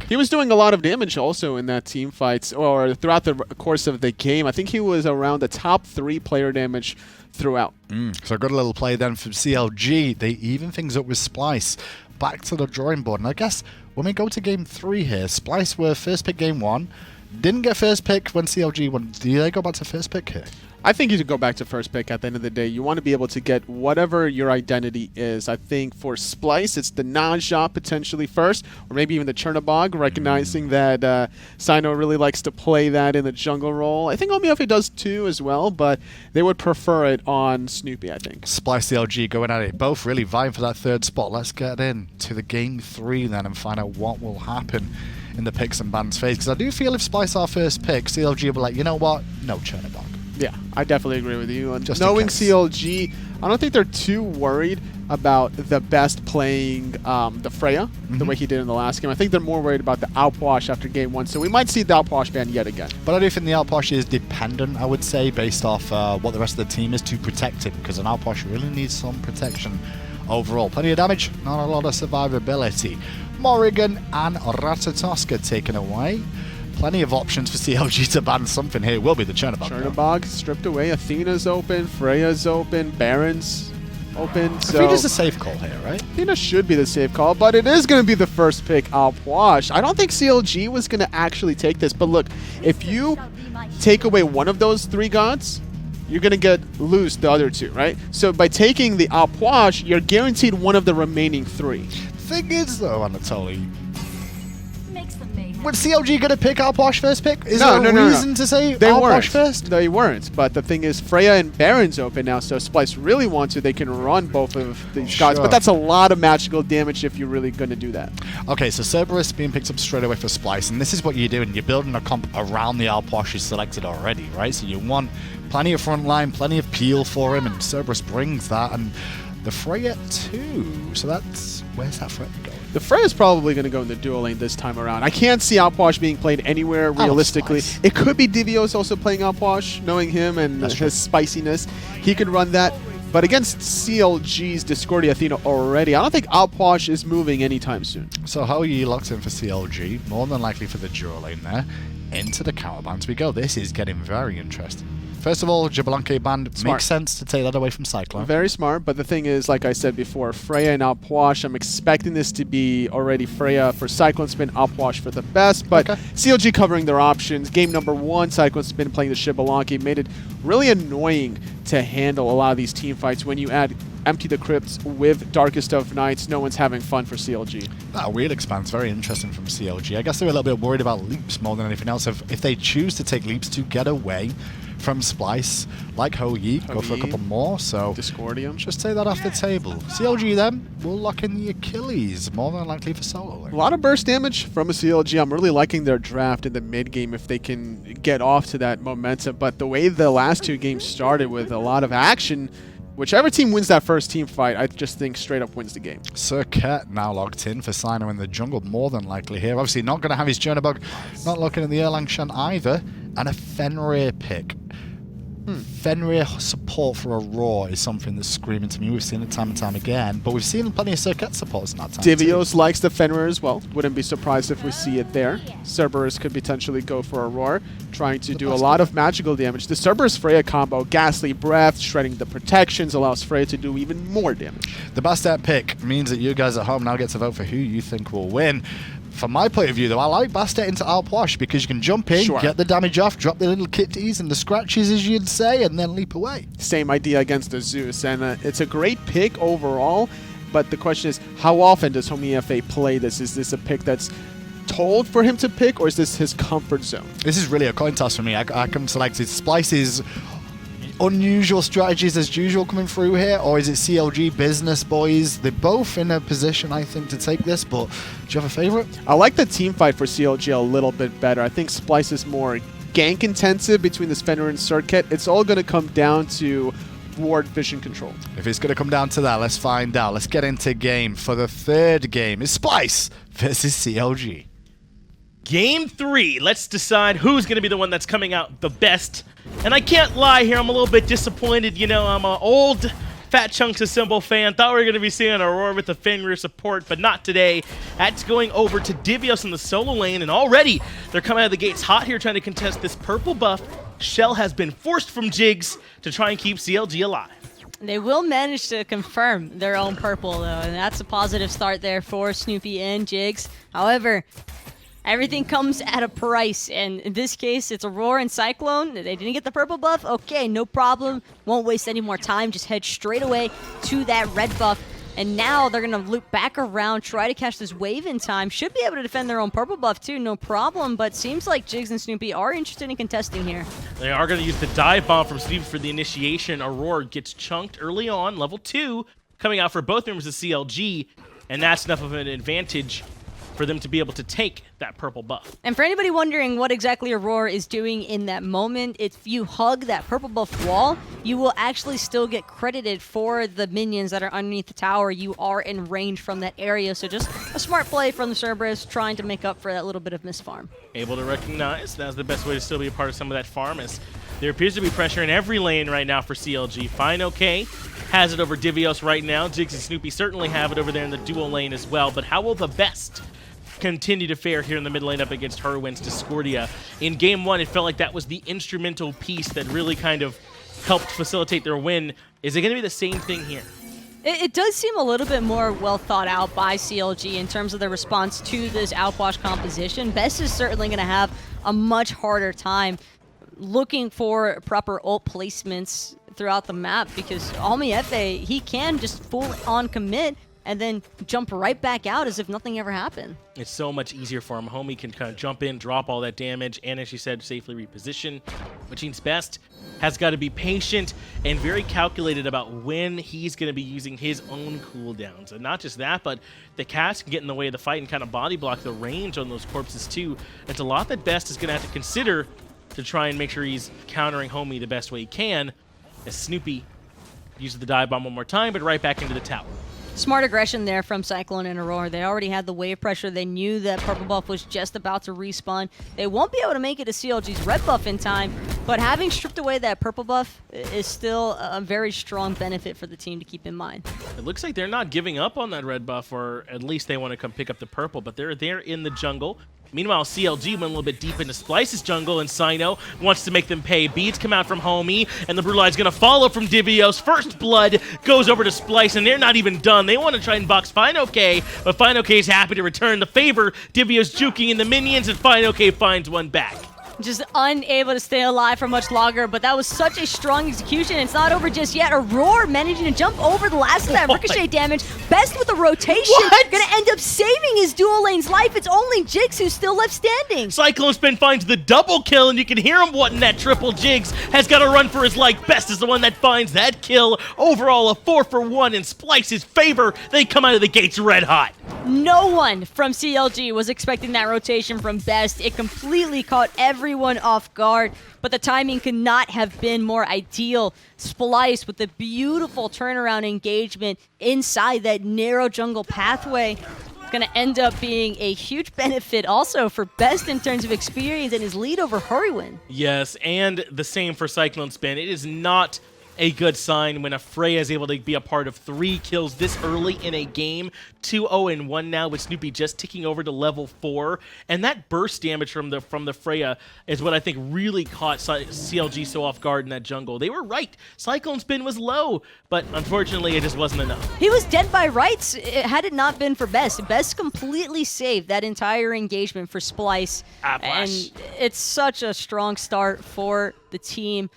He was doing a lot of damage also in that team fights, or throughout the course of the game. I think he was around the top 3 player damage throughout. So a good little play then from CLG. They even things up with Splyce. Back to the drawing board. And I guess when we go to game 3 here, Splyce were first pick game 1. Didn't get first pick when CLG won. Do they go back to first pick here? I think you should go back to first pick at the end of the day. You want to be able to get whatever your identity is. I think for Splyce, it's the Naja potentially first, or maybe even the Chernobog, recognizing that Cyno really likes to play that in the jungle role. I think Homiefe does too as well, but they would prefer it on Snoopy, I think. Splyce CLG going at it. Both really vying for that third spot. Let's get in to the game 3 then and find out what will happen in the picks and bans phase. Because I do feel if Splyce are first pick, CLG will be like, you know what? No Chernobog. Yeah, I definitely agree with you. And Just knowing CLG, I don't think they're too worried about TheBest playing the Freya the way he did in the last game. I think they're more worried about the outwash after game 1. So we might see the outwash ban yet again. But I do think the outwash is dependent, I would say, based off what the rest of the team is to protect him. Because an outwash really needs some protection overall. Plenty of damage, not a lot of survivability. Morrigan and Ratatoska taken away. Plenty of options for CLG to ban something here. Will be the Chernobog. Chernobog stripped away. Athena's open. Freya's open. Baron's open. So Athena's a safe call here, right? Athena should be the safe call, but it is going to be the first pick outwash. I don't think CLG was going to actually take this, but look, if you take away one of those 3 gods, you're going to lose the other 2, right? So by taking the outwash, you're guaranteed one of the remaining 3. Thing is, though, Anatoly, was CLG going to pick outwash first pick? Is there a reason to say outwash first? They weren't. But the thing is, Freya and Baron's open now, so Splyce really wants to. They can run both of these gods. But that's a lot of magical damage if you're really going to do that. Okay, so Cerberus being picked up straight away for Splyce. And this is what you're doing. You're building a comp around the outwash you selected already, right? So you want plenty of front line, plenty of peel for him, and Cerberus brings that. And the Freya too. So that's... where's that Freya going? The Freya's probably going to go in the dual lane this time around. I can't see outwash being played anywhere realistically. It could be Divios also playing outwash, knowing him and his spiciness. He could run that. But against CLG's Discordia Athena already, I don't think outwash is moving anytime soon. So how are you locked in for CLG? More than likely for the dual lane there. Into the counterbans we go. This is getting very interesting. First of all, Jabalanque band makes sense to take that away from Cyclone. Very smart, but the thing is, like I said before, Freya and outwash, I'm expecting this to be already Freya for CycloneSpin, outwash for TheBest, but CLG covering their options. Game number 1, CycloneSpin playing the Jabalanque made it really annoying to handle a lot of these team fights. When you add Empty the Crypts with Darkest of Nights, no one's having fun for CLG. That wheel expanse, very interesting from CLG. I guess they were a little bit worried about leaps more than anything else. If they choose to take leaps to get away from Splyce, like Homiefe, go for a couple more, so Discordium. Just take that off the table. CLG then will lock in the Achilles, more than likely for solo. A lot of burst damage from a CLG. I'm really liking their draft in the mid game if they can get off to that momentum, but the way the last 2 games started with a lot of action, whichever team wins that first team fight, I just think straight up wins the game. Circuit now logged in for Cyno in the jungle, more than likely here. Obviously not going to have his Chernobog, not looking at the Erlangshan either, and a Fenrir pick. Fenrir support for Aror is something that's screaming to me. We've seen it time and time again, but we've seen plenty of Circuit supports in that time. Divios likes the Fenrir as well. Wouldn't be surprised if we see it there. Cerberus could potentially go for Aror, trying to do a lot of magical damage. The Cerberus-Freya combo, Ghastly Breath, shredding the protections, allows Freya to do even more damage. The Bastet pick means that you guys at home now get to vote for who you think will win. From my point of view, though, I like Bastet into outwash because you can jump in, get the damage off, drop the little kitties and the scratches, as you'd say, and then leap away. Same idea against the Zeus, and it's a great pick overall, but the question is, how often does Homiefe play this? Is this a pick that's told for him to pick, or is this his comfort zone? This is really a coin toss for me. I can select it. Splyce's unusual strategies as usual coming through here, or is it CLG business boys? They're both in a position, I think, to take this, but do you have a favorite? I like the team fight for CLG a little bit better. I think Splyce is more gank intensive between this Fenrir and Circuit. It's all going to come down to ward vision control. If it's going to come down to that, let's find out. Let's get into game for the 3rd game. It's Splyce versus CLG. Game 3. Let's decide who's going to be the one that's coming out the best. And I can't lie here, I'm a little bit disappointed. You know, I'm an old Fat Chunks, a Symbol fan. Thought we were going to be seeing Aror with the Fenrir support, but not today. That's going over to Divios in the solo lane, and already they're coming out of the gates hot here trying to contest this purple buff. Shell has been forced from Jigz to try and keep CLG alive. They will manage to confirm their own purple, though, and that's a positive start there for Snoopy and Jigz. However, everything comes at a price, and in this case, it's Aror and Cyclone. They didn't get the purple buff. Okay, no problem. Won't waste any more time. Just head straight away to that red buff. And now they're going to loop back around, try to catch this wave in time. Should be able to defend their own purple buff too, no problem. But seems like Jigz and Snoopy are interested in contesting here. They are going to use the dive bomb from Snoopy for the initiation. Aror gets chunked early on, level 2, coming out for both members of CLG. And that's enough of an advantage for them to be able to take that purple buff. And for anybody wondering what exactly Aror is doing in that moment, if you hug that purple buff wall, you will actually still get credited for the minions that are underneath the tower. You are in range from that area, so just a smart play from the Cerberus trying to make up for that little bit of misfarm. Able to recognize that's the best way to still be a part of some of that farm, as there appears to be pressure in every lane right now for CLG. fineokay has it over Divios right now. Jigz and Snoopy certainly have it over there in the dual lane as well, but how will TheBest continue to fare here in the mid lane up against Hurriwind's Discordia? In game 1, it felt like that was the instrumental piece that really kind of helped facilitate their win. Is it going to be the same thing here? It does seem a little bit more well thought out by CLG in terms of their response to this outwash composition. Best is certainly going to have a much harder time looking for proper ult placements throughout the map, because Homiefe, he can just full on commit and then jump right back out as if nothing ever happened. It's so much easier for him. Homie can kind of jump in, drop all that damage, and as you said, safely reposition, which means Best has got to be patient and very calculated about when he's going to be using his own cooldowns. And not just that, but the cast can get in the way of the fight and kind of body block the range on those corpses too. It's a lot that Best is going to have to consider to try and make sure he's countering Homie the best way he can, as Snoopy uses the dive bomb one more time, but right back into the tower. Smart aggression there from Cyclone and Aror. They already had the wave pressure. They knew that purple buff was just about to respawn. They won't be able to make it to CLG's red buff in time, but having stripped away that purple buff is still a very strong benefit for the team to keep in mind. It looks like they're not giving up on that red buff, or at least they want to come pick up the purple, but they're there in the jungle. Meanwhile, CLG went a little bit deep into Splyce's jungle, and Cyno wants to make them pay. Beads come out from Homie, and the Brutalize going to follow from Divios. First blood goes over to Splyce, and they're not even done. They want to try and box fineokay, but fineokay is happy to return the favor. Divios juking in the minions, and fineokay finds one back. Just unable to stay alive for much longer, but that was such a strong execution. It's not over just yet. Aror managing to jump over the last of that ricochet damage. Best with the rotation. Gonna end up saving his dual lane's life. It's only Jigz who's still left standing. CycloneSpin finds the double kill, and you can hear him wanting that triple. Jigz has got to run for his life. Best is the one that finds that kill. Overall, a 4-for-1 in Splyce's favor. They come out of the gates red hot. No one from CLG was expecting that rotation from Best. It completely caught everyone off guard, but the timing could not have been more ideal. Splyce with the beautiful turnaround engagement inside that narrow jungle pathway. Going to end up being a huge benefit also for Best in terms of experience and his lead over Hurriwind. Yes, and the same for CycloneSpin. It is not a good sign when a Freya is able to be a part of 3 kills this early in a game. 2-0-1 now, with Snoopy just ticking over to level 4. And that burst damage from the Freya is what I think really caught CLG so off guard in that jungle. They were right. CycloneSpin was low, but unfortunately it just wasn't enough. He was dead by rights had it not been for Best. Best completely saved that entire engagement for Splyce. And it's such a strong start for the team.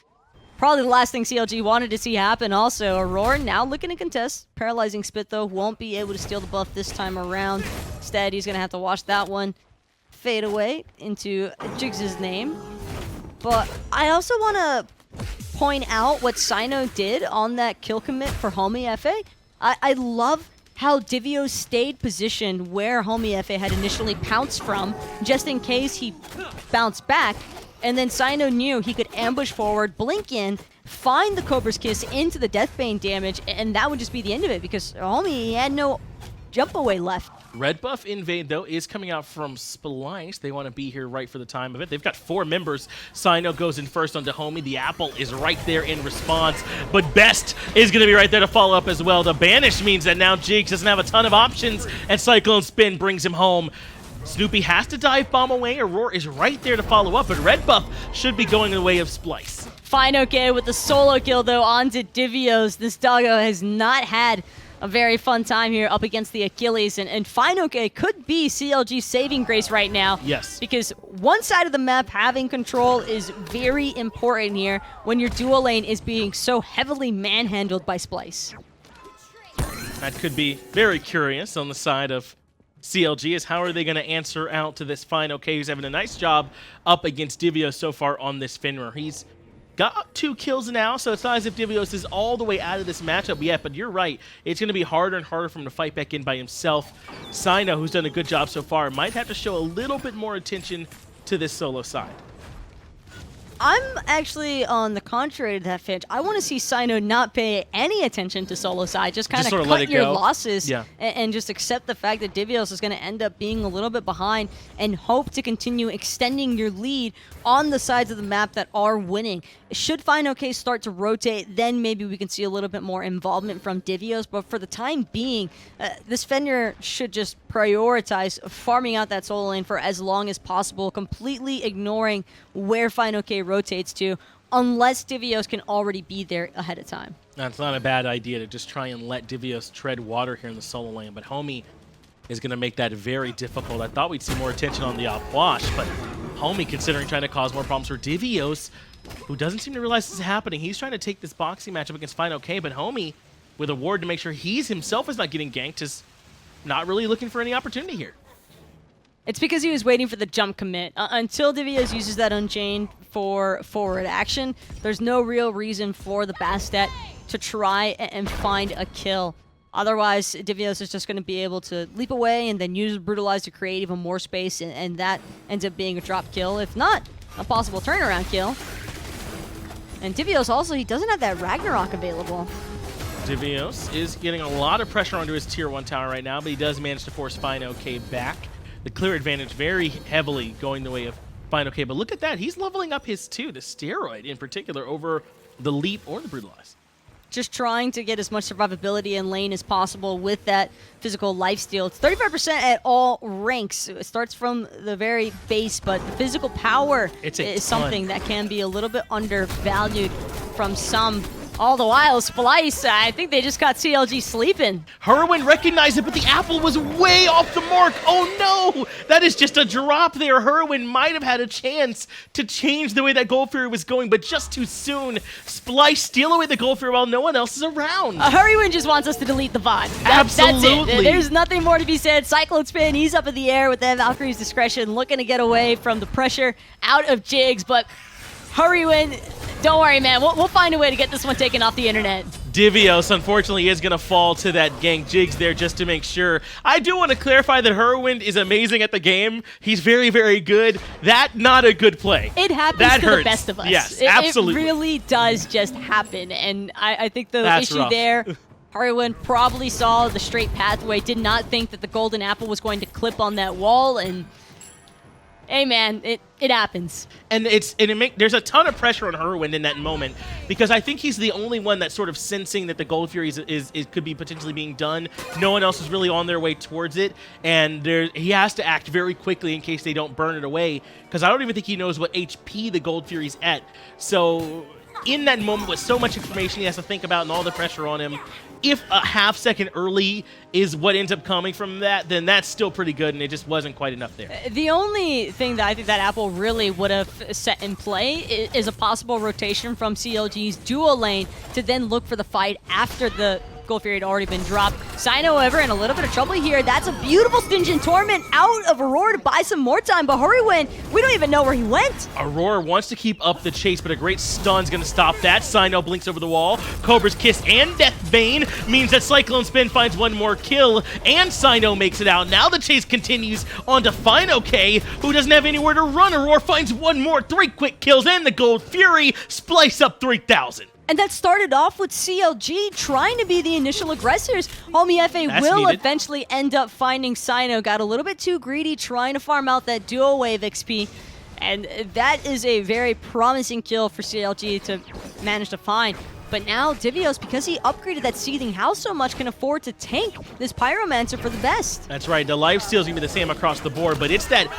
Probably the last thing CLG wanted to see happen also. Aror now looking to contest. Paralyzing Spit, though, won't be able to steal the buff this time around. Instead, he's going to have to watch that one fade away into Jigz' name. But I also want to point out what Cyno did on that kill commit for Homiefe. I love how Divios stayed positioned where Homiefe had initially pounced from, just in case he bounced back. And then Cyno knew he could ambush forward, blink in, find the Cobra's Kiss into the Deathbane damage, and that would just be the end of it, because Homie had no jump away left. Red buff invade, though, is coming out from Splyce. They want to be here right for the time of it. They've got 4 members. Cyno goes in first onto Homie. The apple is right there in response, but Best is going to be right there to follow up as well. The banish means that now Jigz doesn't have a ton of options, and CycloneSpin brings him home. Snoopy has to dive bomb away. Aror is right there to follow up, but red buff should be going the way of Splyce. fineokay with the solo kill, though, onto Divios. This doggo has not had a very fun time here up against the Achilles, and fineokay could be CLG's saving grace right now. Yes. Because one side of the map having control is very important here when your dual lane is being so heavily manhandled by Splyce. That could be very curious on the side of CLG, is how are they going to answer out to this fineokay, who's having a nice job up against Divios so far on this Finra. He's got 2 kills now, so it's not as if Divios is all the way out of this matchup yet, but you're right. It's going to be harder and harder for him to fight back in by himself. Cyno, who's done a good job so far, might have to show a little bit more attention to this solo side. I'm actually on the contrary to that, Finch. I want to see Cyno not pay any attention to solo side, just kind of cut your losses and just accept the fact that Divios is going to end up being a little bit behind and hope to continue extending your lead on the sides of the map that are winning. Should fineokay start to rotate, then maybe we can see a little bit more involvement from Divios, but for the time being, this Fenrir should just prioritize farming out that solo lane for as long as possible, completely ignoring where fineokay rotates to, unless Divios can already be there ahead of time. That's not a bad idea to just try and let Divios tread water here in the solo lane, but Homie is going to make that very difficult. I thought we'd see more attention on the upwash, but Homie considering trying to cause more problems for Divios, who doesn't seem to realize this is happening. He's trying to take this boxing matchup against fineokay, but Homie, with a ward to make sure he's himself is not getting ganked, is not really looking for any opportunity here. It's because he was waiting for the jump commit. Until Divios uses that Unchained for forward action, there's no real reason for the Bastet to try and find a kill. Otherwise, Divios is just going to be able to leap away and then use Brutalize to create even more space, and that ends up being a drop kill, if not a possible turnaround kill. And Divios also, he doesn't have that Ragnarok available. Divios is getting a lot of pressure onto his tier 1 tower right now, but he does manage to force fineokay back. The clear advantage very heavily going the way of fineokay, but look at that. He's leveling up his 2, the steroid in particular, over the leap or the brutalize. Just trying to get as much survivability in lane as possible with that physical lifesteal. It's 35% at all ranks. It starts from the very base, but the physical power is something that can be a little bit undervalued from some. All the while, Splyce, I think they just got CLG sleeping. Hurriwind recognized it, but the apple was way off the mark. Oh no! That is just a drop there. Hurriwind might have had a chance to change the way that Gold Fury was going, but just too soon. Splyce steal away the Gold Fury while no one else is around. Hurriwind just wants us to delete the VOD. Absolutely. That's it. There's nothing more to be said. CycloneSpin, he's up in the air with that Valkyrie's discretion, looking to get away from the pressure out of Jigz, but Hurriwind, don't worry, man. We'll find a way to get this one taken off the internet. Divios, unfortunately, is going to fall to that gank. Jigz there just to make sure. I do want to clarify that Hurriwind is amazing at the game. He's very, very good. That, not a good play. It happens to the best of us. Yes, absolutely. It really does just happen. And I think the issue there, Hurriwind probably saw the straight pathway, did not think that the golden apple was going to clip on that wall, and hey man, it happens. And there's a ton of pressure on Hurriwind in that moment, because I think he's the only one that's sort of sensing that the Gold Fury is could be potentially being done. No one else is really on their way towards it, and he has to act very quickly in case they don't burn it away, because I don't even think he knows what HP the Gold Fury's at. So in that moment with so much information he has to think about and all the pressure on him, if a half second early is what ends up coming from that, then that's still pretty good, and it just wasn't quite enough there. The only thing that I think that Apple really would have set in play is a possible rotation from CLG's dual lane to then look for the fight after the Gold Fury had already been dropped. Cyno, however, in a little bit of trouble here. That's a beautiful Stingent Torment out of Aror to buy some more time, but Hurriwind, we don't even know where he went. Aror wants to keep up the chase, but a great stun's going to stop that. Cyno blinks over the wall. Cobra's Kiss and Deathbane means that CycloneSpin finds one more kill, and Cyno makes it out. Now the chase continues on to fineokay, who doesn't have anywhere to run. Aror finds one more, 3 quick kills, and the Gold Fury. Splyce up 3,000. And that started off with CLG trying to be the initial aggressors. Homiefe will eventually end up finding Cyno. Got a little bit too greedy trying to farm out that dual wave XP. And that is a very promising kill for CLG to manage to find. But now Divios, because he upgraded that Seething House so much, can afford to tank this Pyromancer for the best. That's right. The lifesteal's going to be the same across the board, but it's that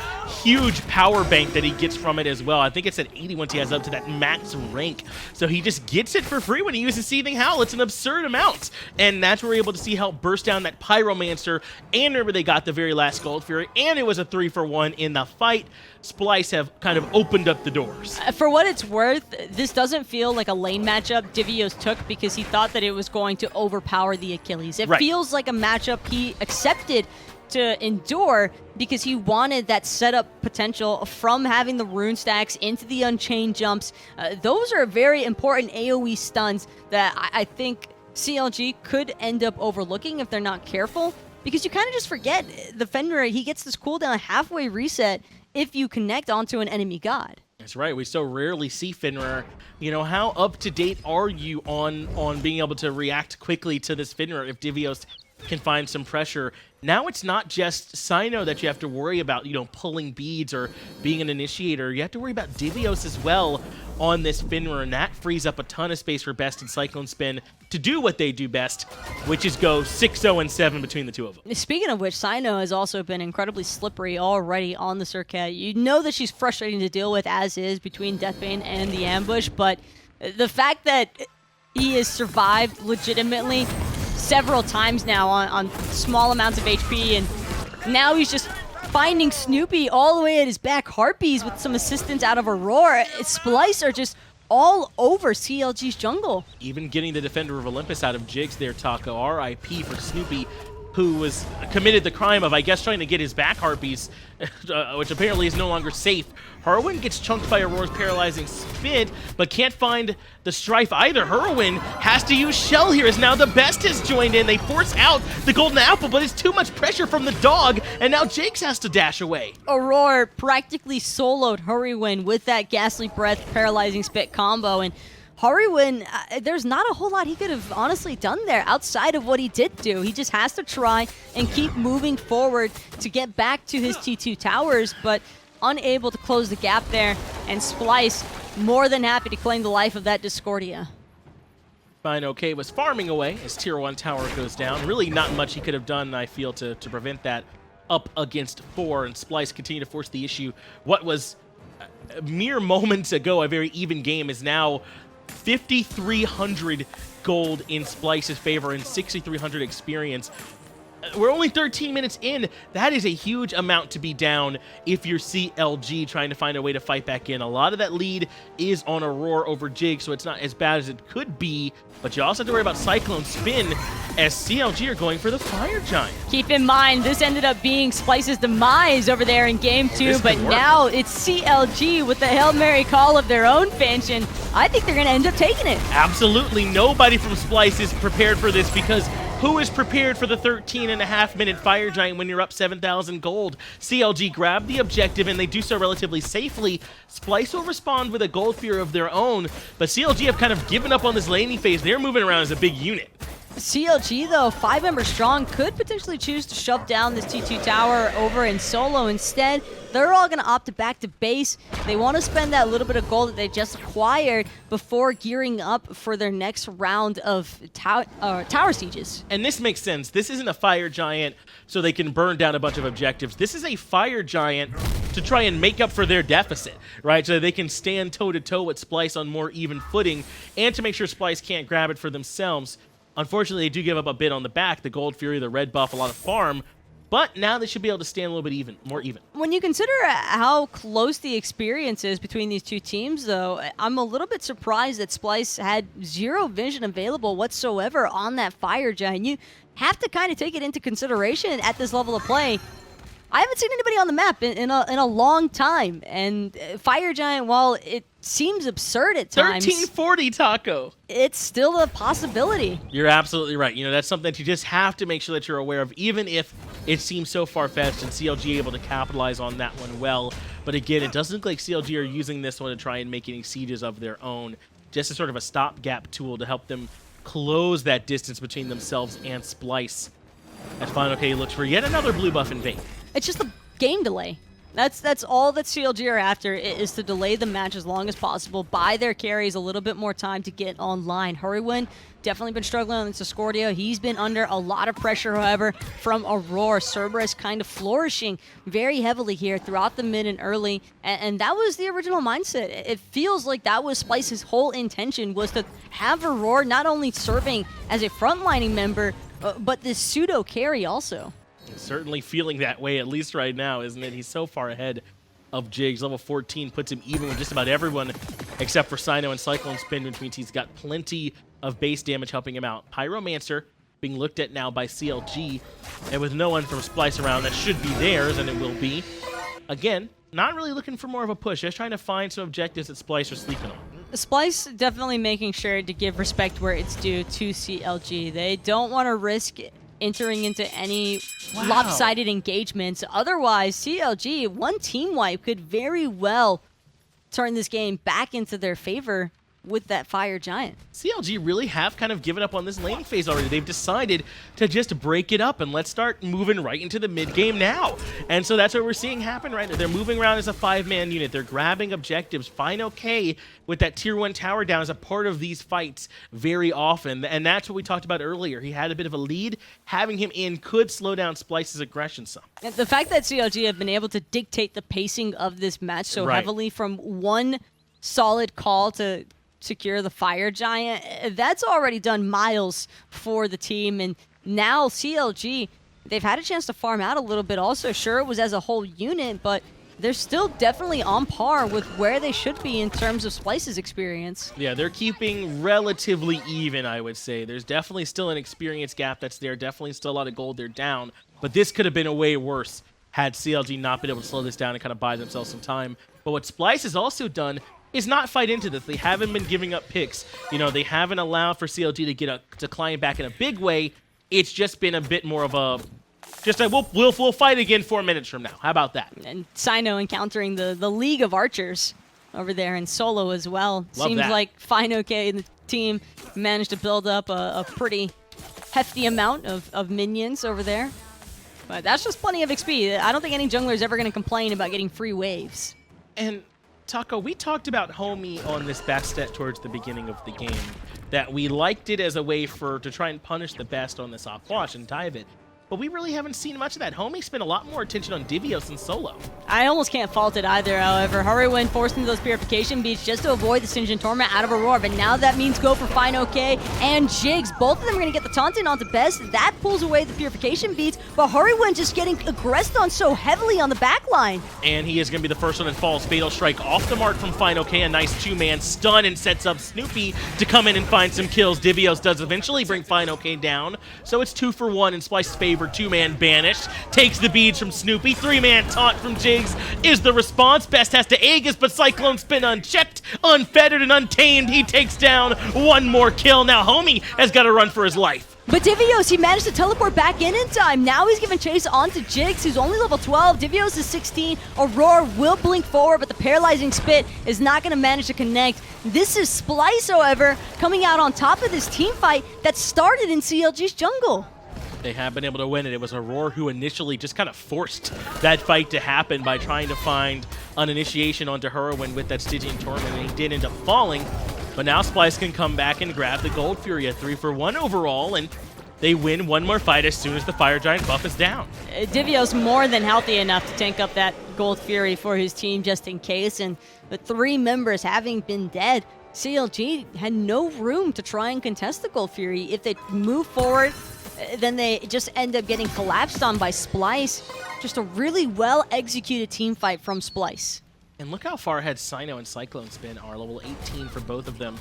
huge power bank that he gets from it as well. I think it's at 80 once he has up to that max rank. So he just gets it for free when he uses Seething Howl. It's an absurd amount. And that's where we're able to see how burst down that Pyromancer. And remember, they got the very last Gold Fury, and it was a 3-for-1 in the fight. Splyce have kind of opened up the doors. For what it's worth, this doesn't feel like a lane matchup Divios took because he thought that it was going to overpower the Achilles. It feels like a matchup he accepted to endure because he wanted that setup potential from having the rune stacks into the Unchained jumps. Those are very important AoE stuns that I think CLG could end up overlooking if they're not careful, because you kind of just forget the Fenrir, he gets this cooldown halfway reset if you connect onto an enemy god. That's right. We so rarely see Fenrir. You know, how up to date are you on being able to react quickly to this Fenrir if Divios can find some pressure? Now it's not just Cyno that you have to worry about, you know, pulling beads or being an initiator. You have to worry about Divios as well on this Fenrir, and that frees up a ton of space for Best and CycloneSpin to do what they do best, which is go 6-0-7 between the two of them. Speaking of which, Cyno has also been incredibly slippery already on the circuit. You know that she's frustrating to deal with as is between Deathbane and the ambush, but the fact that he has survived legitimately several times now on small amounts of HP, and now he's just finding Snoopy all the way at his back Harpies with some assistance out of Aror. Splyce are just all over CLG's jungle. Even getting the Defender of Olympus out of Jigz there, Taco. RIP for Snoopy, who was committed the crime of, I guess, trying to get his back Harpies, which apparently is no longer safe. Hurriwind gets chunked by Auror's paralyzing spin, but can't find the Strife either. Hurriwind has to use Shell here, as now TheBest has joined in. They force out the Golden Apple, but it's too much pressure from the dog, and now Jigz has to dash away. Aror practically soloed Hurriwind with that Ghastly Breath paralyzing spit combo, and Hurriwind, there's not a whole lot he could have honestly done there outside of what he did do. He just has to try and keep moving forward to get back to his T2 towers, but unable to close the gap there, and Splyce more than happy to claim the life of that Discordia. fineokay was farming away as Tier 1 tower goes down. Really not much he could have done, I feel, to prevent that up against 4, and Splyce continued to force the issue. What was mere moments ago a very even game is now 5,300 gold in Splyce's favor and 6,300 experience. We're only 13 minutes in. That is a huge amount to be down if you're CLG trying to find a way to fight back in. A lot of that lead is on Aror over Jigz, so it's not as bad as it could be. But you also have to worry about CycloneSpin as CLG are going for the Fire Giant. Keep in mind, this ended up being Splyce's demise over there in Game 2, but now it's CLG with the Hail Mary call of their own fashion. I think they're going to end up taking it. Absolutely. Nobody from Splyce is prepared for this, because who is prepared for the 13.5-minute Fire Giant when you're up 7,000 gold? CLG grab the objective, and they do so relatively safely. Splyce will respond with a Gold Fury of their own, but CLG have kind of given up on this laning phase. They're moving around as a big unit. CLG, though, 5 members strong, could potentially choose to shove down this T2 tower over in solo instead. They're all going to opt back to base. They want to spend that little bit of gold that they just acquired before gearing up for their next round of tower sieges. And this makes sense. This isn't a Fire Giant so they can burn down a bunch of objectives. This is a Fire Giant to try and make up for their deficit, right? So they can stand toe-to-toe with Splyce on more even footing, and to make sure Splyce can't grab it for themselves. Unfortunately, they do give up a bit on the back, the Gold Fury, the red buff, a lot of farm, but now they should be able to stand a little bit more even. When you consider how close the experience is between these two teams, though, I'm a little bit surprised that Splyce had zero vision available whatsoever on that Fire Giant. You have to kind of take it into consideration at this level of play. I haven't seen anybody on the map in a long time, and Fire Giant, while it seems absurd at times, 1340, Taco. It's still a possibility. You're absolutely right. You know, that's something that you just have to make sure that you're aware of, even if it seems so far-fetched, and CLG able to capitalize on that one well. But again, it doesn't look like CLG are using this one to try and make any sieges of their own. just as sort of a stopgap tool to help them close that distance between themselves and Splyce. As fineokay looks for yet another blue buff in vain. It's just the game delay. That's all that CLG are after, is to delay the match as long as possible, buy their carries a little bit more time to get online. Hurriwind definitely been struggling on Discordia. He's been under a lot of pressure, however, from Aror. Cerberus kind of flourishing very heavily here throughout the mid and early, and that was the original mindset. It feels like that was Splyce's whole intention, was to have Aror not only serving as a frontlining member, but this pseudo carry also. Certainly feeling that way, at least right now, isn't it? He's so far ahead of Jigz. Level 14 puts him even with just about everyone except for Cyno and CycloneSpin, which means he's got plenty of base damage helping him out. Pyromancer being looked at now by CLG, and with no one from Splyce around, that should be theirs, and it will be. Again, not really looking for more of a push, just trying to find some objectives that Splyce are sleeping on. Splyce definitely making sure to give respect where it's due to CLG. They don't want to risk entering into any lopsided engagements. Otherwise, CLG, one team wipe could very well turn this game back into their favor with that Fire Giant. CLG really have kind of given up on this laning phase already. They've decided to just break it up and let's start moving right into the mid game now. And so that's what we're seeing happen right now. They're moving around as a 5-man unit. They're grabbing objectives. fineokay with that tier 1 tower down is a part of these fights very often. And that's what we talked about earlier. He had a bit of a lead. Having him in could slow down Splyce's aggression some. The fact that CLG have been able to dictate the pacing of this match so heavily from one solid call to secure the Fire Giant, that's already done miles for the team. And now CLG, they've had a chance to farm out a little bit also. Sure, it was as a whole unit, but they're still definitely on par with where they should be in terms of Splyce's experience. Yeah, they're keeping relatively even, I would say. There's definitely still an experience gap that's there. Definitely still a lot of gold they're down. But this could have been a way worse had CLG not been able to slow this down and kind of buy themselves some time. But what Splyce has also done is not fight into this. They haven't been giving up picks. You know, they haven't allowed for CLG to climb back in a big way. It's just been a bit more of a we'll fight again 4 minutes from now. How about that? And Cyno encountering the League of Archers over there in solo as well. Love Seems that. like fineokay and the team managed to build up a pretty hefty amount of minions over there. But that's just plenty of XP. I don't think any jungler is ever going to complain about getting free waves. And Taco, we talked about Homie on this backstep towards the beginning of the game, that we liked it as a way to try and punish the best on this off-wash and dive it. But we really haven't seen much of that. Homie spent a lot more attention on Divios and solo. I almost can't fault it either, however. Hurriwind forced into those purification beats just to avoid the Sinjin Torment out of Aror, but now that means go for fineokay and Jigz. Both of them are going to get the taunt in onto Best. That pulls away the purification beats, but Hurriwind just getting aggressed on so heavily on the back line. And he is going to be the first one that falls. Fatal Strike off the mark from fineokay. A nice 2-man stun and sets up Snoopy to come in and find some kills. Divios does eventually bring fineokay down, so it's 2 for 1 in Splyce's favor. 2-man banished. Takes the beads from Snoopy. 3-man taunt from Jigz is the response. Best has to Aegis, but CycloneSpin unchecked, unfettered, and untamed. He takes down one more kill. Now Homie has got to run for his life. But Divios, he managed to teleport back in time. Now he's giving chase onto Jigz, who's only level 12. Divios is 16. Aror will blink forward, but the paralyzing spit is not going to manage to connect. This is Splyce, however, coming out on top of this team fight that started in CLG's jungle. They have been able to win it. It was Aror who initially just kind of forced that fight to happen by trying to find an initiation onto Hurriwind with that Stygian Torment, and he did end up falling. But now Splyce can come back and grab the Gold Fury, a 3 for 1 overall, and they win one more fight as soon as the Fire Giant buff is down. Divios more than healthy enough to tank up that Gold Fury for his team just in case, and the 3 members having been dead, CLG had no room to try and contest the Gold Fury. If they move forward, then they just end up getting collapsed on by Splyce. Just a really well-executed team fight from Splyce. And look how far ahead Cyno and CycloneSpin are. Level 18 for both of them,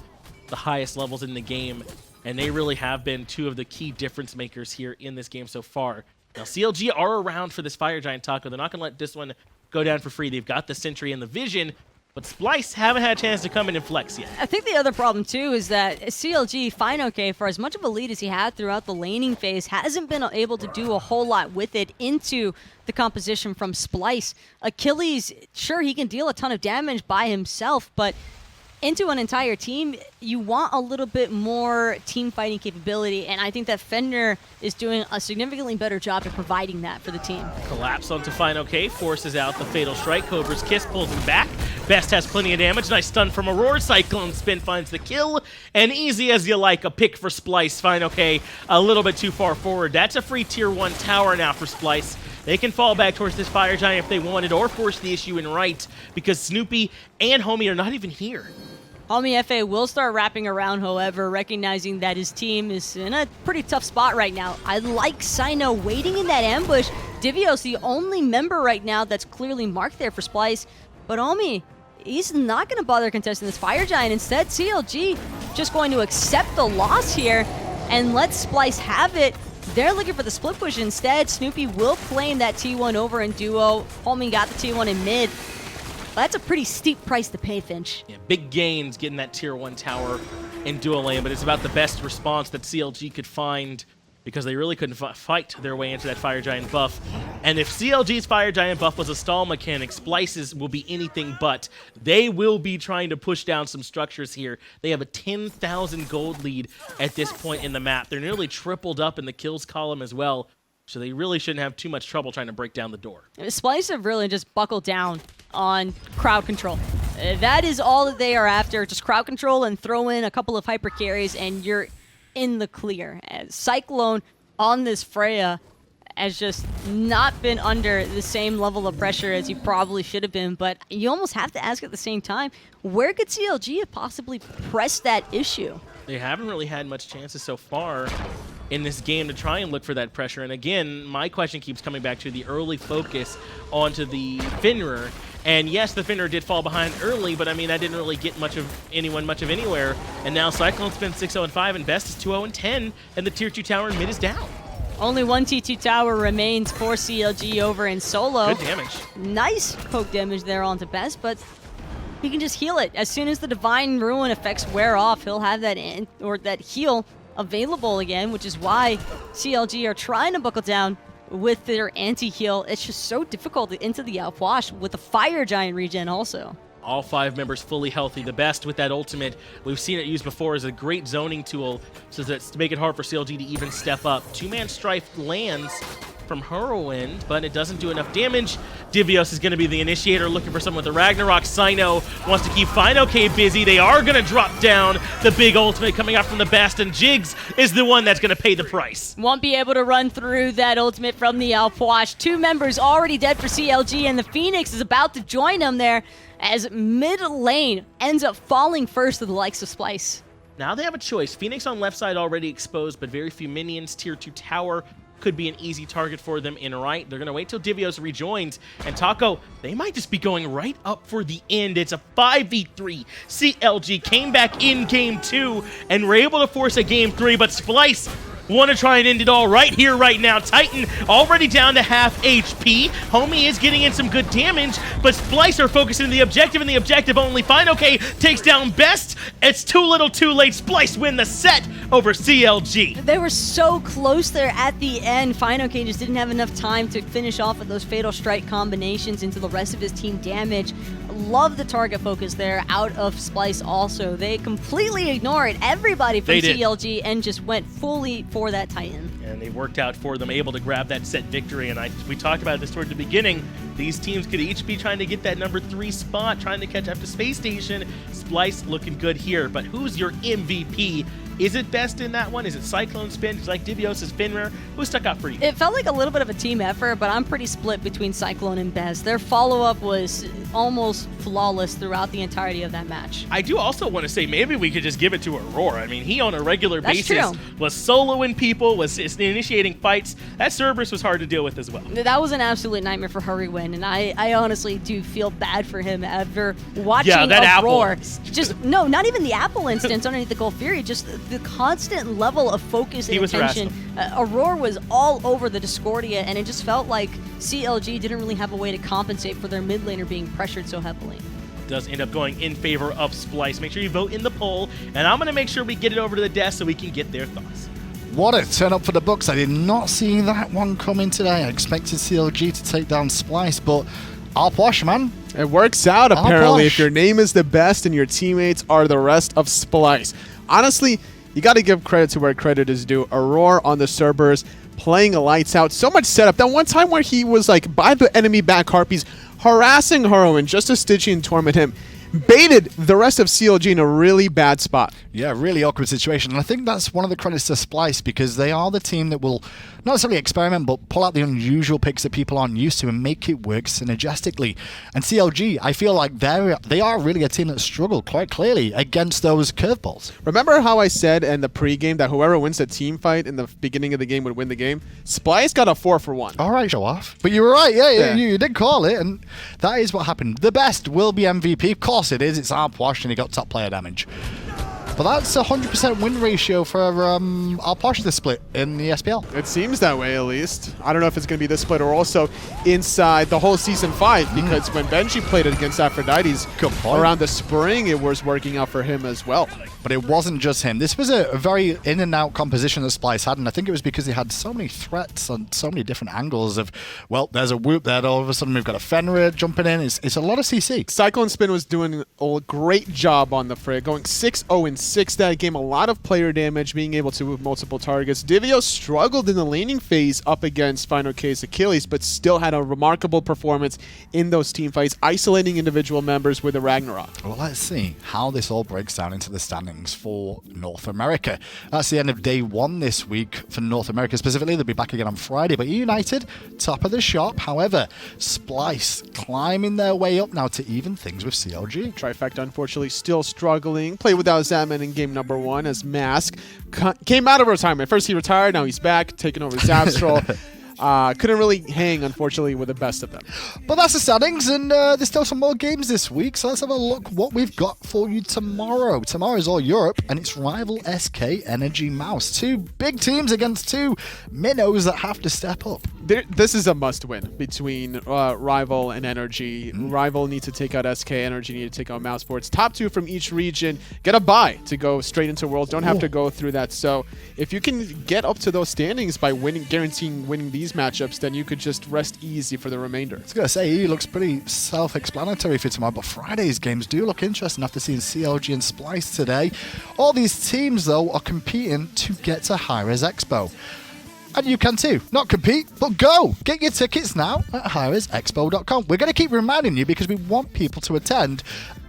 the highest levels in the game. And they really have been 2 of the key difference makers here in this game so far. Now, CLG are around for this Fire Giant, Taco. They're not going to let this one go down for free. They've got the Sentry and the Vision, but Splyce haven't had a chance to come in and flex yet. I think the other problem, too, is that CLG, fineokay, for as much of a lead as he had throughout the laning phase, hasn't been able to do a whole lot with it into the composition from Splyce. Achilles, sure, he can deal a ton of damage by himself, but into an entire team, you want a little bit more team fighting capability, and I think that Fender is doing a significantly better job at providing that for the team. Collapse onto fineokay, forces out the Fatal Strike. Cobra's Kiss pulls him back. Best has plenty of damage. Nice stun from Aror. CycloneSpin finds the kill. And easy as you like, a pick for Splyce. fineokay a little bit too far forward. That's a free tier 1 tower now for Splyce. They can fall back towards this Fire Giant if they wanted, or force the issue in right, because Snoopy and Homie are not even here. Homiefe will start wrapping around, however, recognizing that his team is in a pretty tough spot right now. I like Cyno waiting in that ambush. Divios, the only member right now that's clearly marked there for Splyce, but Homie, he's not going to bother contesting this Fire Giant. Instead, CLG just going to accept the loss here and let Splyce have it. They're looking for the split push instead. Snoopy will claim that T1 over in duo. Homie got the T1 in mid. That's a pretty steep price to pay, Finch. Yeah, big gains getting that tier 1 tower in duo lane, but it's about the best response that CLG could find, because they really couldn't fight their way into that Fire Giant buff. And if CLG's Fire Giant buff was a stall mechanic, Splyce's will be anything but. They will be trying to push down some structures here. They have a 10,000 gold lead at this point in the map. They're nearly tripled up in the kills column as well, so they really shouldn't have too much trouble trying to break down the door. Splyce have really just buckled down on crowd control. That is all that they are after, just crowd control and throw in a couple of hyper carries and you're in the clear. As Cyclone on this Freya has just not been under the same level of pressure as he probably should have been, but you almost have to ask at the same time, where could CLG have possibly pressed that issue? They haven't really had much chances so far in this game to try and look for that pressure. And again, my question keeps coming back to the early focus onto the Finrer. And yes, the Finrer did fall behind early, but I mean, that didn't really get much of anywhere. And now CycloneSpin 6-0-5 and Best is 2-0-10, and the tier 2 tower in mid is down. Only one T2 tower remains for CLG over in solo. Good damage. Nice poke damage there onto Best, but he can just heal it. As soon as the Divine Ruin effects wear off, he'll have that that heal available again, which is why CLG are trying to buckle down with their anti-heal. It's just so difficult into the outwash with the Fire Giant regen also. All 5 members fully healthy. The Best with that ultimate, we've seen it used before as a great zoning tool, so that's to make it hard for CLG to even step up. 2-man Strife lands from Hurriwind, but it doesn't do enough damage. Divios is going to be the initiator, looking for someone with the Ragnarok. Cyno wants to keep fineokay busy. They are going to drop down the big ultimate coming out from the Best, and Jigz is the one that's going to pay the price. Won't be able to run through that ultimate from the Alpwash. 2 members already dead for CLG, and the Phoenix is about to join them there as mid lane ends up falling first to the likes of Splyce. Now they have a choice. Phoenix on left side already exposed, but very few minions. Tier 2 tower could be an easy target for them in right. They're going to wait till Divios rejoins. And Taco, they might just be going right up for the end. It's a 5v3. CLG came back in game 2 and were able to force a game 3, but Splyce want to try and end it all right here, right now. Titan already down to half HP. Homie is getting in some good damage, but Splyce are focusing on the objective and the objective only. fineokay takes down Best. It's too little too late. Splyce win the set over CLG. They were so close there at the end. fineokay just didn't have enough time to finish off with those Fatal Strike combinations into the rest of his team damage. Love the target focus there out of Splyce also. They completely ignored everybody from CLG and just went fully for that Titan. And they worked out for them, able to grab that set victory. And we talked about this toward the beginning. These teams could each be trying to get that number 3 spot, trying to catch up to Space Station. Splyce looking good here, but who's your MVP? Is it Best in that one? Is it CycloneSpin? Is it like Divios' Finrer? Who stuck out for you? It felt like a little bit of a team effort, but I'm pretty split between Cyclone and Best. Their follow-up was almost flawless throughout the entirety of that match. I do also want to say maybe we could just give it to Aror. I mean, he on a regular basis true. was soloing people, was initiating fights. That Cerberus was hard to deal with as well. That was an absolute nightmare for Hurriwind, and I honestly do feel bad for him after watching Aror. Just no, not even the Apple instance underneath the Gold Fury, just the constant level of focus and attention. Aror was all over the Discordia, and it just felt like CLG didn't really have a way to compensate for their mid laner being pressured so heavily. Does end up going in favor of Splyce. Make sure you vote in the poll, and I'm going to make sure we get it over to the desk so we can get their thoughts. What a turn up for the Bucks. I did not see that one coming today. I expected CLG to take down Splyce, but Aror, man. It works out, apparently, Aror. if your name is TheBest and your teammates are the rest of Splyce. Honestly, you got to give credit to where credit is due. Aror on the Cerberus, playing a lights out. So much setup. That one time where he was like by the enemy back Harpies, harassing Hurriwind just to Stygian torment him. Baited the rest of CLG in a really bad spot. Yeah, really awkward situation. And I think that's one of the credits to Splyce, because they are the team that will not necessarily experiment, but pull out the unusual picks that people aren't used to and make it work synergistically. And CLG, I feel like they are really a team that struggled quite clearly against those curveballs. Remember how I said in the pregame that whoever wins the team fight in the beginning of the game would win the game? Splyce got a 4-for-1. All right, show off. But you were right, yeah. You did call it, and that is what happened. TheBest will be MVP. Of course it is. It's Aror, and he got top player damage. But that's a 100% win ratio for Aror this split in the SPL. It seems that way, at least. I don't know if it's going to be this split or also inside the whole Season 5, because when Benji played it against Aphrodite's around the spring, it was working out for him as well. But it wasn't just him. This was a very in-and-out composition that Splyce had, and I think it was because they had so many threats on so many different angles of, well, there's a whoop there, all of a sudden we've got a Fenrir jumping in. It's a lot of CC. CycloneSpin was doing a great job on the fray, going 6-0-6 that game, a lot of player damage, being able to move multiple targets. Divios struggled in the laning phase up against fineokay's Achilles, but still had a remarkable performance in those team fights, isolating individual members with a Ragnarok. Well, let's see how this all breaks down into the standings for North America. That's the end of day 1 this week for North America specifically. They'll be back again on Friday, but United, top of the shop. However, Splyce climbing their way up now to even things with CLG. Trifecta, unfortunately, still struggling. Played without Zaman in game number 1 as Mask came out of retirement. First he retired, now he's back, taking over Zapstrol. Couldn't really hang, unfortunately, with the best of them. But that's the standings, and there's still some more games this week, so let's have a look what we've got for you tomorrow. Tomorrow is all Europe, and it's rival SK Energy Mouse. 2 big teams against 2 minnows that have to step up. This is a must-win between Rival and Energy. Rival need to take out SK, Energy need to take out Mouse Sports. Top 2 from each region. Get a bye to go straight into Worlds. Don't have to go through that. So if you can get up to those standings by guaranteeing winning these matchups, then you could just rest easy for the remainder. I was going to say, he looks pretty self-explanatory for tomorrow, but Friday's games do look interesting after seeing CLG and Splyce today. All these teams, though, are competing to get to hi-rez Expo. And you can too. Not compete, but go. Get your tickets now at hi-rezexpo.com. We're going to keep reminding you because we want people to attend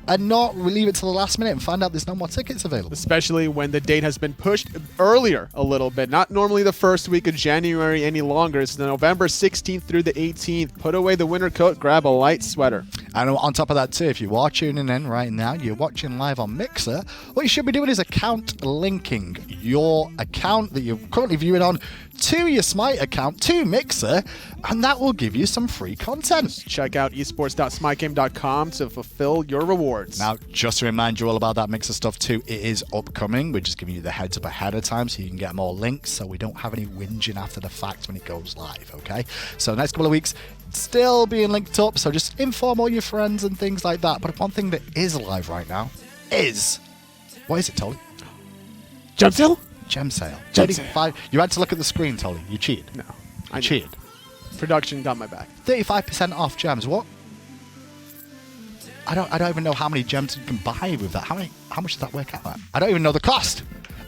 and not leave it to the last minute and find out there's no more tickets available. Especially when the date has been pushed earlier a little bit. Not normally the first week of January any longer. It's the November 16th through the 18th. Put away the winter coat, grab a light sweater. And on top of that too, if you are tuning in right now, you're watching live on Mixer, what you should be doing is account linking your account that you're currently viewing on to your Smite account, to Mixer, and that will give you some free content. Check out esports.smitegame.com to fulfill your rewards. Now, just to remind you all about that Mixer stuff too, it is upcoming. We're just giving you the heads up ahead of time so you can get more links so we don't have any whinging after the fact when it goes live, okay? So next couple of weeks, still being linked up, so just inform all your friends and things like that. But one thing that is live right now is, what is it, Tolly? Jump sale? Gem sale. Gem 35. You had to look at the screen, Tolly. You cheated. No. I cheated. Production got my back. 35% off gems. What? I don't even know how many gems you can buy with that. How much does that work out at? I don't even know the cost.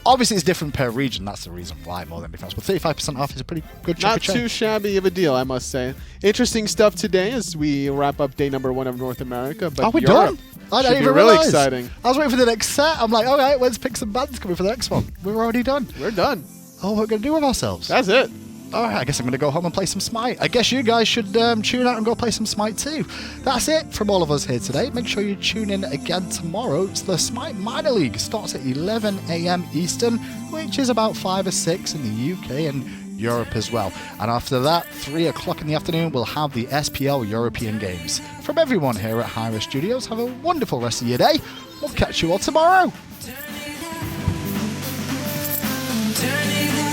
Obviously, it's different per region. That's the reason why more than anything else. But 35% off is a pretty good chunk of change. Not too shabby of a deal, I must say. Interesting stuff today as we wrap up day number 1 of North America. But are we Europe done? I don't should even be really realize. exciting. I was waiting for the next set. I'm like, all right, let's pick some bands coming for the next one. We're already done. We're done. Oh, what are we going to do with ourselves? That's it. All right, I guess I'm going to go home and play some Smite. I guess you guys should tune out and go play some Smite too. That's it from all of us here today. Make sure you tune in again tomorrow. It's the Smite Minor League. It starts at 11 a.m. Eastern, which is about 5 or 6 in the UK and Europe as well. And after that, 3 o'clock in the afternoon, we'll have the SPL European Games. From everyone here at hi-rez Studios, have a wonderful rest of your day. We'll catch you all tomorrow. Turning